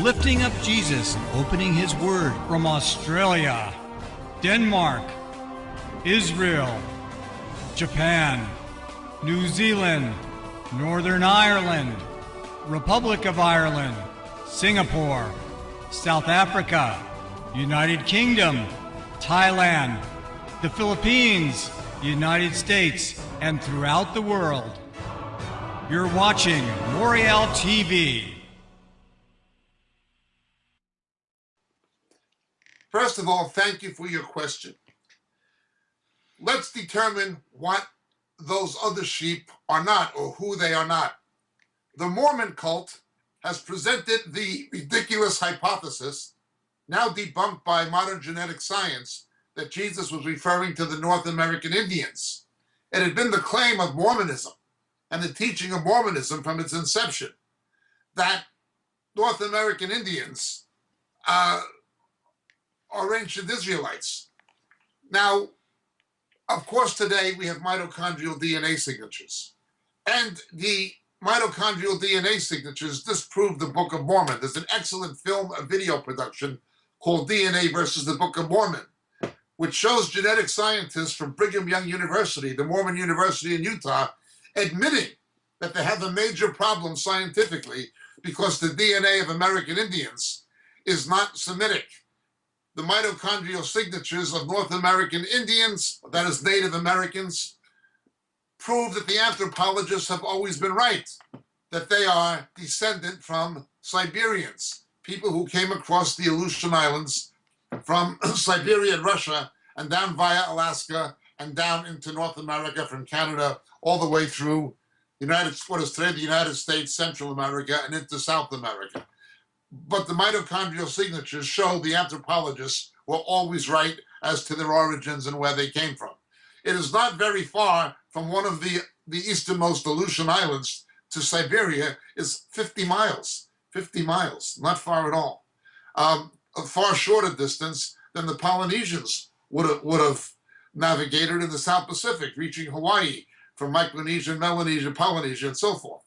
lifting up Jesus, opening his word from Australia, Denmark, Israel, Japan, New Zealand, Northern Ireland, Republic of Ireland, Singapore, South Africa, United Kingdom, Thailand, the Philippines, United States, and throughout the world. You're watching Moriel TV. First of all, thank you for your question. Let's determine what those other sheep are not, or who they are not. The Mormon cult has presented the ridiculous hypothesis, now debunked by modern genetic science, that Jesus was referring to the North American Indians. It had been the claim of Mormonism and the teaching of Mormonism from its inception that North American Indians are ancient Israelites. Now, of course, today we have mitochondrial DNA signatures. And the mitochondrial DNA signatures disprove the Book of Mormon. There's an excellent film, a video production called DNA versus the Book of Mormon, which shows genetic scientists from Brigham Young University, the Mormon University in Utah, admitting that they have a major problem scientifically because the DNA of American Indians is not Semitic. The mitochondrial signatures of North American Indians, that is Native Americans, prove that the anthropologists have always been right, that they are descendant from Siberians, people who came across the Aleutian Islands from Siberia and Russia and down via Alaska and down into North America from Canada all the way through what is today the United States, Central America, and into South America. But the mitochondrial signatures show the anthropologists were always right as to their origins and where they came from. It is not very far from one of the easternmost Aleutian Islands to Siberia is 50 miles. 50 miles, not far at all. A far shorter distance than the Polynesians would have navigated in the South Pacific, reaching Hawaii from Micronesia, Melanesia, Polynesia, and so forth.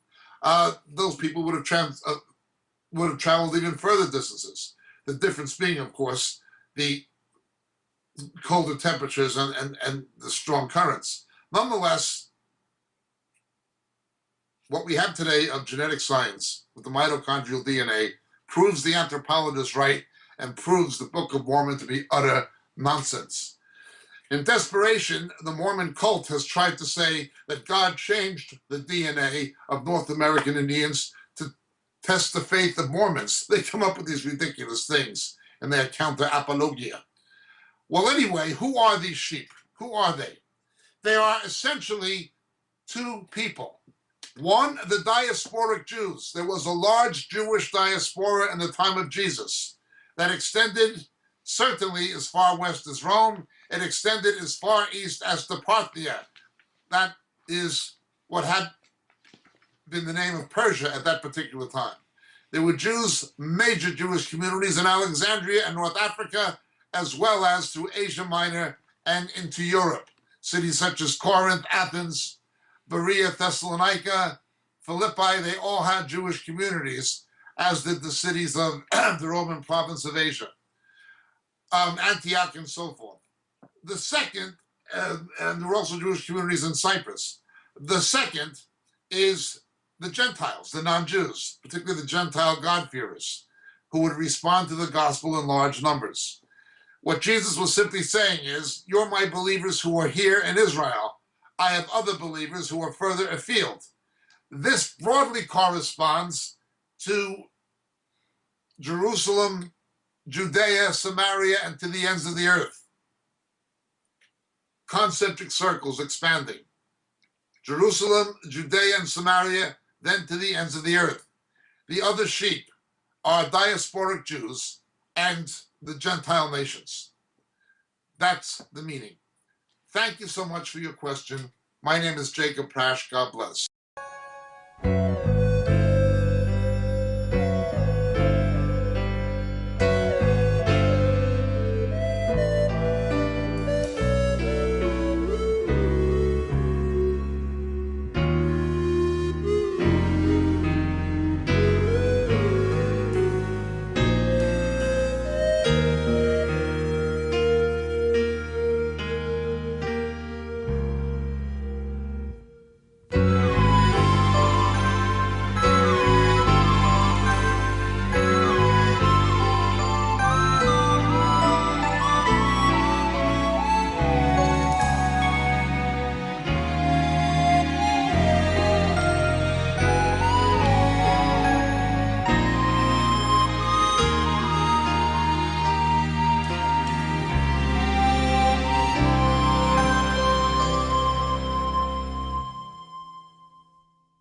Those people would have traveled even further distances. The difference being, of course, the colder temperatures and the strong currents. Nonetheless, what we have today of genetic science with the mitochondrial DNA proves the anthropologist right and proves the Book of Mormon to be utter nonsense. In desperation, the Mormon cult has tried to say that God changed the DNA of North American Indians to test the faith of Mormons. They come up with these ridiculous things in their counter-apologia. Well, anyway, who are these sheep? Who are they? They are essentially two people. One, the diasporic Jews. There was a large Jewish diaspora in the time of Jesus that extended certainly as far west as Rome. It extended as far east as the Parthia. That is what had been the name of Persia at that particular time. There were Jews, major Jewish communities in Alexandria and North Africa, as well as through Asia Minor and into Europe. Cities such as Corinth, Athens, Berea, Thessalonica, Philippi, they all had Jewish communities, as did the cities of the Roman province of Asia, Antioch and so forth. The second, and there were also Jewish communities in Cyprus. The second is the Gentiles, the non-Jews, particularly the Gentile God-fearers, who would respond to the gospel in large numbers. What Jesus was simply saying is, you're my believers who are here in Israel. I have other believers who are further afield. This broadly corresponds to Jerusalem, Judea, Samaria, and to the ends of the earth. Concentric circles expanding. Jerusalem, Judea, and Samaria, then to the ends of the earth. The other sheep are diasporic Jews and the Gentile nations. That's the meaning. Thank you so much for your question. My name is Jacob Prasch. God bless.